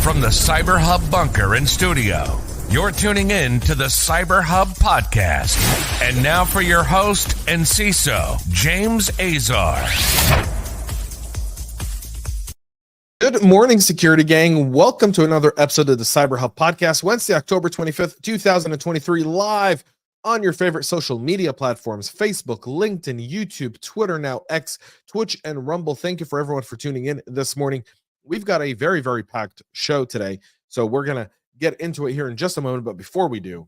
From the CyberHub bunker and studio, you're tuning in to the CyberHub Podcast. And now for your host and CISO, James Azar. Good morning, security gang. Welcome to another episode of the CyberHub Podcast, Wednesday, October 25th, 2023, live on your favorite social media platforms, Facebook, LinkedIn, YouTube, Twitter, now X, Twitch, and Rumble. Thank you for everyone for tuning in this morning. We've got a very, very packed show today, so we're going to get into it here in just a moment. But before we do,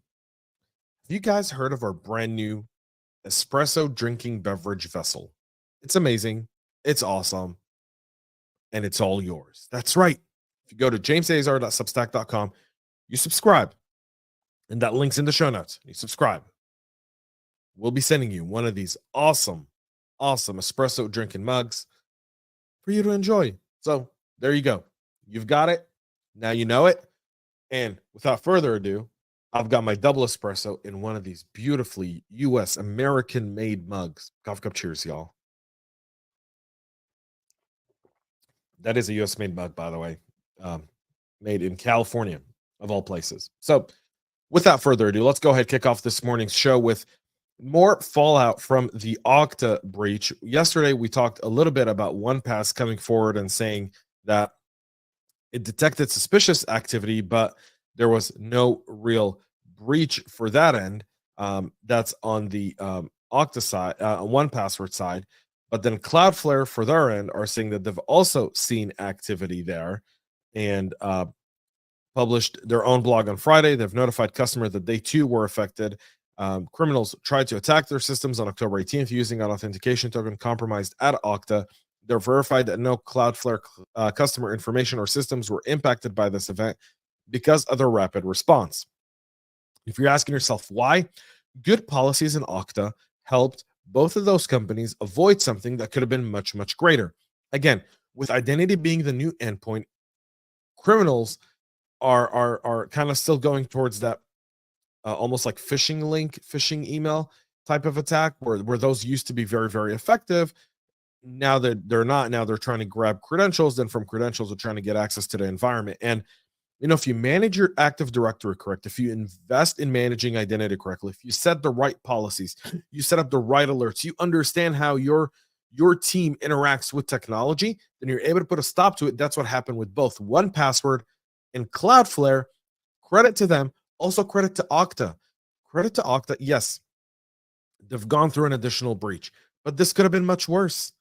have you guys heard of our brand new espresso drinking beverage vessel? It's amazing. It's awesome. And it's all yours. That's right. If you go to jamesazar.substack.com, you subscribe. And that link's in the show notes. You subscribe. We'll be sending you one of these awesome espresso drinking mugs for you to enjoy. So there you go. You've got it. Now you know it. And without further ado, I've got my double espresso in one of these beautifully U.S. American-made mugs. Coffee cup cheers, y'all. That is a U.S.-made mug, by the way, made in California, of all places. So without further ado, let's go ahead and kick off this morning's show with more fallout from the Okta breach. Yesterday, we talked a little bit about OnePass coming forward and saying that it detected suspicious activity, but there was no real breach for that end. That's on the Okta side, OnePassword side. But then Cloudflare, for their end, are saying that they've also seen activity there and published their own blog on Friday. They've notified customers that they too were affected. Criminals tried to attack their systems on October 18th using an authentication token compromised at Okta. They're verified that no Cloudflare customer information or systems were impacted by this event because of their rapid response. If you're asking yourself why, good policies in Okta helped both of those companies avoid something that could have been much, much greater. Again, with identity being the new endpoint, criminals are kind of still going towards that almost like phishing link, phishing email type of attack where those used to be very, very effective. Now that they're not, now they're trying to grab credentials. Then from credentials, they're trying to get access to the environment. And if you manage your Active Directory correct, if you invest in managing identity correctly, if you set the right policies, you set up the right alerts, you understand how your team interacts with technology, then you're able to put a stop to it. That's what happened with both OnePassword and Cloudflare. Credit to them. Also credit to Okta. Credit to Okta. Yes, they've gone through an additional breach, but this could have been much worse.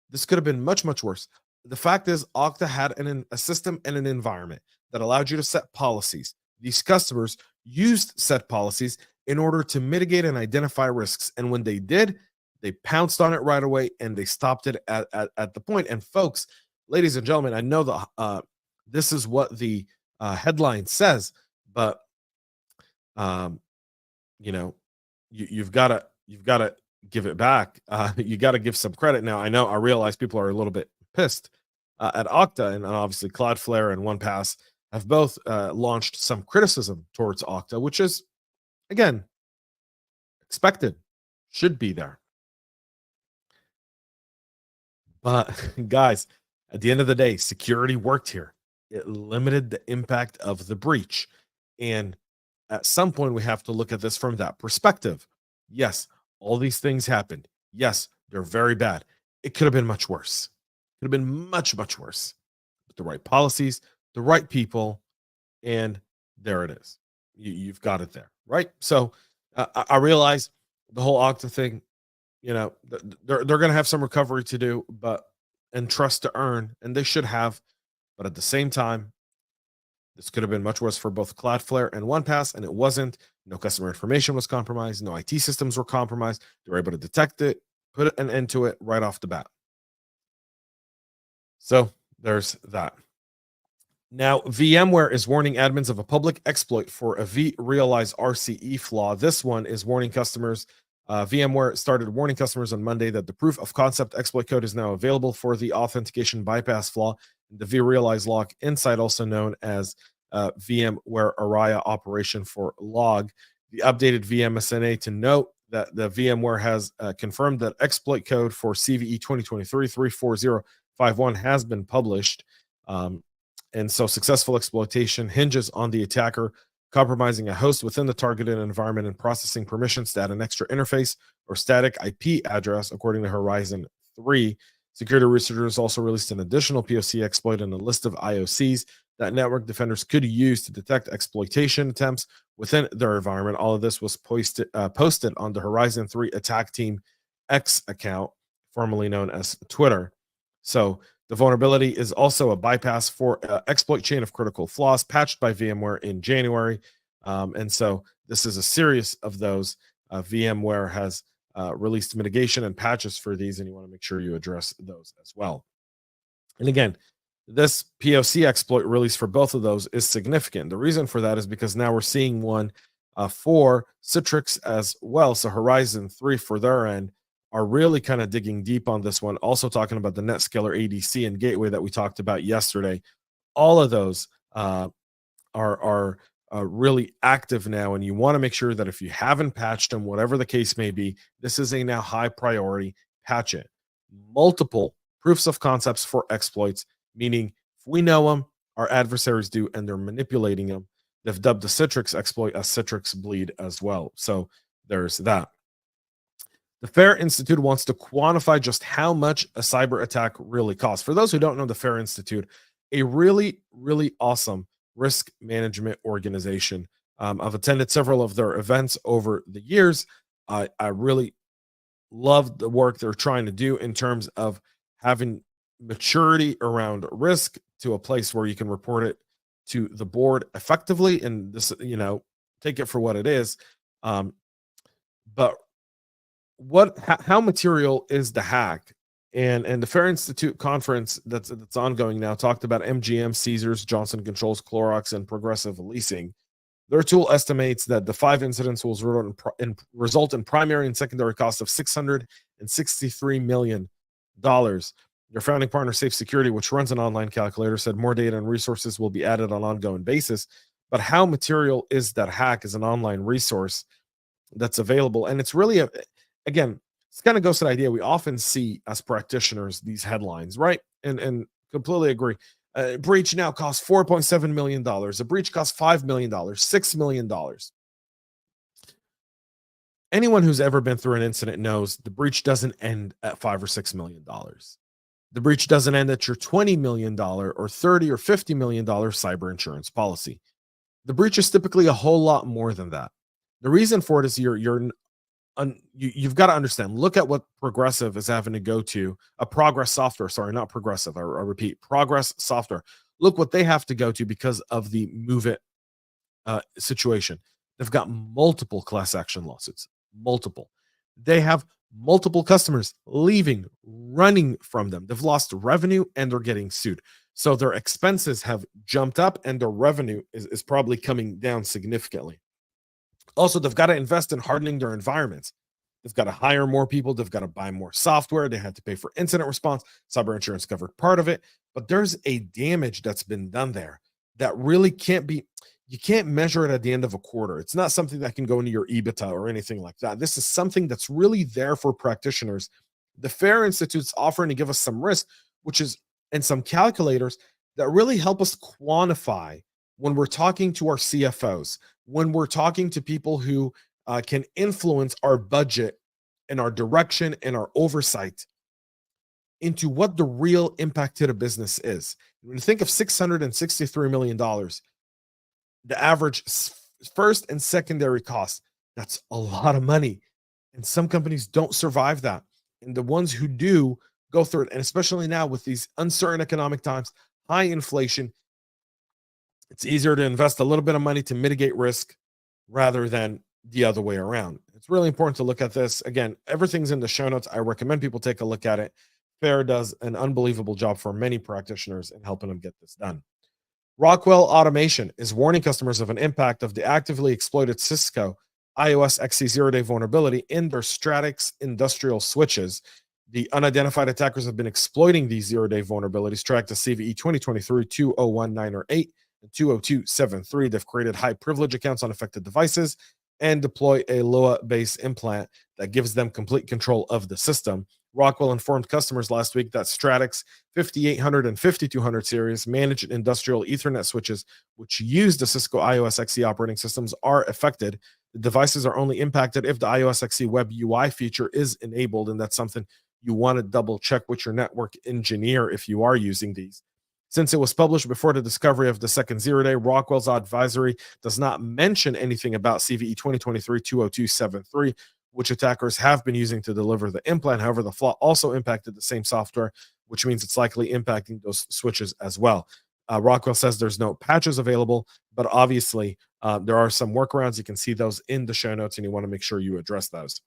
This could have been much, much worse. The fact is, Okta had a system and an environment that allowed you to set policies. These customers used set policies in order to mitigate and identify risks. And when they did, they pounced on it right away and they stopped it at the point. And folks, ladies and gentlemen, I know that this is what the headline says, but you've got to give it back. You got to give some credit. Now, I realize people are a little bit pissed at Okta, and obviously Cloudflare and OnePass have both launched some criticism towards Okta, which is, again, expected, should be there. But guys, at the end of the day, security worked here. It limited the impact of the breach. And at some point, we have to look at this from that perspective. Yes, all these things happened. Yes, they're very bad. It could have been much worse. Could have been much, much worse. With the right policies, the right people, and there it is. You've got it there, right? So I realize the whole Okta thing, they're going to have some recovery to do, and trust to earn, and they should have. But at the same time, this could have been much worse for both Cloudflare and OnePass, and it wasn't. No customer information was compromised. No IT systems were compromised. They were able to detect it, put an end to it right off the bat. So there's that. Now, VMware is warning admins of a public exploit for a vRealize RCE flaw. This one is warning customers. VMware started warning customers on Monday that the proof of concept exploit code is now available for the authentication bypass flaw, the vRealize lock inside, also known as VMware Araya operation for log. The updated VMSNA to note that the VMware has confirmed that exploit code for CVE 2023-34051 has been published. And so successful exploitation hinges on the attacker compromising a host within the targeted environment and processing permissions to add an extra interface or static IP address, according to Horizon 3. Security researchers also released an additional POC exploit and a list of IOCs that network defenders could use to detect exploitation attempts within their environment. All of this was posted on the Horizon 3 attack team X account, formerly known as Twitter. So the vulnerability is also a bypass for exploit chain of critical flaws patched by VMware in January. And so this is a series of those. VMware has released mitigation and patches for these, and you want to make sure you address those as well. And again, this POC exploit release for both of those is significant. The reason for that is because now we're seeing one for Citrix as well. So Horizon 3 for their end are really kind of digging deep on this one. Also talking about the NetScaler ADC and gateway that we talked about yesterday. All of those are really active now, and you want to make sure that if you haven't patched them, whatever the case may be, this is a now high priority. Patch it. Multiple proofs of concepts for exploits, meaning if we know them, our adversaries do, and they're manipulating them. They've dubbed the Citrix exploit as Citrix bleed as well. So there's that. The FAIR Institute wants to quantify just how much a cyber attack really costs. For those who don't know the FAIR Institute, a really, really awesome risk management organization. I've attended several of their events over the years. I really love the work they're trying to do in terms of having maturity around risk to a place where you can report it to the board effectively. And this, take it for what it is. But how material is the hack? And the FAIR Institute conference that's ongoing now talked about MGM, Caesars, Johnson Controls, Clorox, and Progressive Leasing. Their tool estimates that the 5 incidents will result in primary and secondary costs of $663 million. Their founding partner, Safe Security, which runs an online calculator, said more data and resources will be added on an ongoing basis. But how material is that hack as an online resource that's available? And it's really, again, this kind of goes to the idea we often see as practitioners, these headlines, right? And completely agree. A breach now costs $4.7 million. A breach costs $5 million, $6 million. Anyone who's ever been through an incident knows the breach doesn't end at $5 or $6 million. The breach doesn't end at your $20 million or $30 or $50 million cyber insurance policy. The breach is typically a whole lot more than that. The reason for it is you've got to understand. Look at what Progressive is having to go to. Progress Software, sorry, not Progressive. I repeat, Progress Software. Look what they have to go to because of the MOVEit situation. They've got multiple class action lawsuits. Multiple. They have multiple customers leaving, running from them. They've lost revenue and they're getting sued. So their expenses have jumped up and their revenue is probably coming down significantly. Also, they've got to invest in hardening their environments. They've got to hire more people. They've got to buy more software. They had to pay for incident response. Cyber insurance covered part of it. But there's a damage that's been done there that really you can't measure it at the end of a quarter. It's not something that can go into your EBITDA or anything like that. This is something that's really there for practitioners. The FAIR Institute's offering to give us some risk, and some calculators that really help us quantify when we're talking to our CFOs, when we're talking to people who can influence our budget and our direction and our oversight into what the real impact to the business is. When you think of $663 million, the average first and secondary cost, that's a lot of money. And some companies don't survive that. And the ones who do go through it, and especially now with these uncertain economic times, high inflation, it's easier to invest a little bit of money to mitigate risk rather than the other way around. It's really important to look at this. Again, everything's in the show notes. I recommend people take a look at it. FAIR does an unbelievable job for many practitioners in helping them get this done. Rockwell Automation is warning customers of an impact of the actively exploited Cisco iOS XE Zeroday vulnerability in their Stratix industrial switches. The unidentified attackers have been exploiting these zero-day vulnerabilities tracked to CVE 2023-201908 and 20273. They've created high privilege accounts on affected devices and deploy a Lua-based implant that gives them complete control of the system. Rockwell informed customers last week that Stratix 5800 and 5200 series managed industrial Ethernet switches, which use the Cisco iOS XE operating systems, are affected. The devices are only impacted if the iOS XE web UI feature is enabled, and that's something you want to double check with your network engineer if you are using these. Since it was published before the discovery of the second Zeroday, Rockwell's advisory does not mention anything about CVE 2023-20273, which attackers have been using to deliver the implant. However, the flaw also impacted the same software, which means it's likely impacting those switches as well. Rockwell says there's no patches available, but obviously there are some workarounds. You can see those in the show notes, and you want to make sure you address those.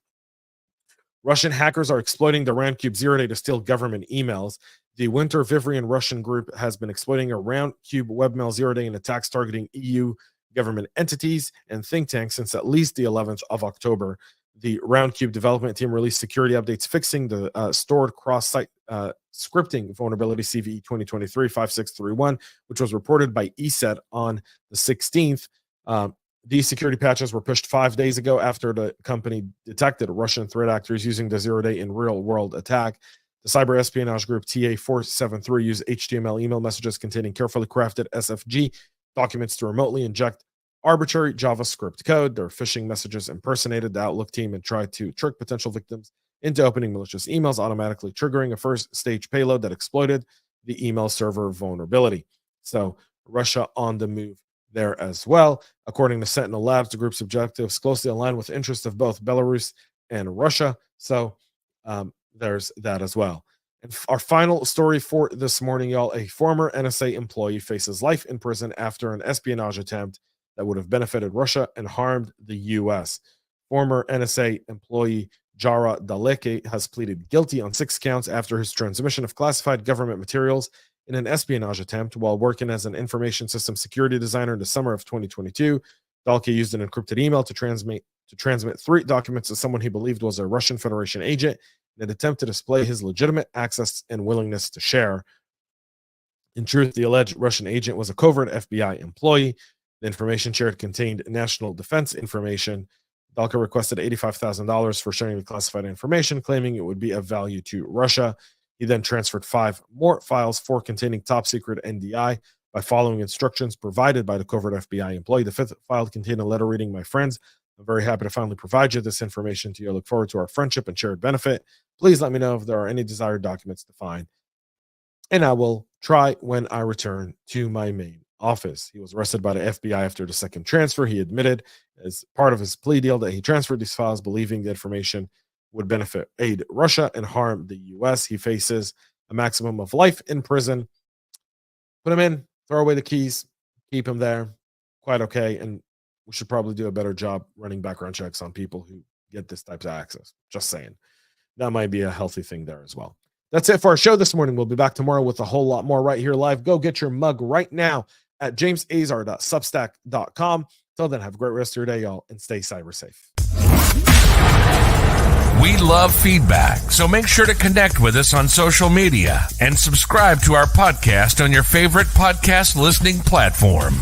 Russian hackers are exploiting the Roundcube 0day to steal government emails. The Winter Vivrian Russian group has been exploiting a Roundcube webmail 0day in attacks targeting EU government entities and think tanks since at least the 11th of October. The Roundcube development team released security updates fixing the stored cross-site scripting vulnerability CVE 2023-5631, which was reported by ESET on the 16th. These security patches were pushed 5 days ago after the company detected Russian threat actors using the 0day in real-world attack. The cyber espionage group TA473 used HTML email messages containing carefully crafted SFG documents to remotely inject arbitrary JavaScript code. Their phishing messages impersonated the Outlook team and tried to trick potential victims into opening malicious emails, automatically triggering a first-stage payload that exploited the email server vulnerability. So Russia on the move there as well. According to Sentinel Labs, the group's objectives closely align with the interests of both Belarus and Russia. So there's that as well. And our final story for this morning, y'all, a former NSA employee faces life in prison after an espionage attempt that would have benefited Russia and harmed the U.S. Former NSA employee Jara Daleke has pleaded guilty on 6 counts after his transmission of classified government materials in an espionage attempt while working as an information system security designer in the summer of 2022. Daleke used an encrypted email to transmit 3 documents to someone he believed was a Russian Federation agent in an attempt to display his legitimate access and willingness to share. In truth, the alleged Russian agent was a covert FBI employee. The information shared contained national defense information. Daleke requested $85,000 for sharing the classified information, claiming it would be of value to Russia. He then transferred 5 more files, 4 containing top secret NDI, by following instructions provided by the covert FBI employee. The 5th file contained a letter reading, "My friends, I'm very happy to finally provide you this information to you. I look forward to our friendship and shared benefit. Please let me know if there are any desired documents to find, and I will try when I return to my main office." He was arrested by the FBI after the second transfer. He admitted as part of his plea deal that he transferred these files believing the information would aid Russia and harm the U.S. He faces a maximum of life in prison. Put him in, throw away the keys, keep him there. Quite okay. And we should probably do a better job running background checks on people who get this type of access. Just saying. That might be a healthy thing there as well. That's it for our show this morning. We'll be back tomorrow with a whole lot more right here live. Go get your mug right now at jamesazar.substack.com. Till then, have a great rest of your day, y'all, and stay cyber safe. We love feedback, so make sure to connect with us on social media and subscribe to our podcast on your favorite podcast listening platform.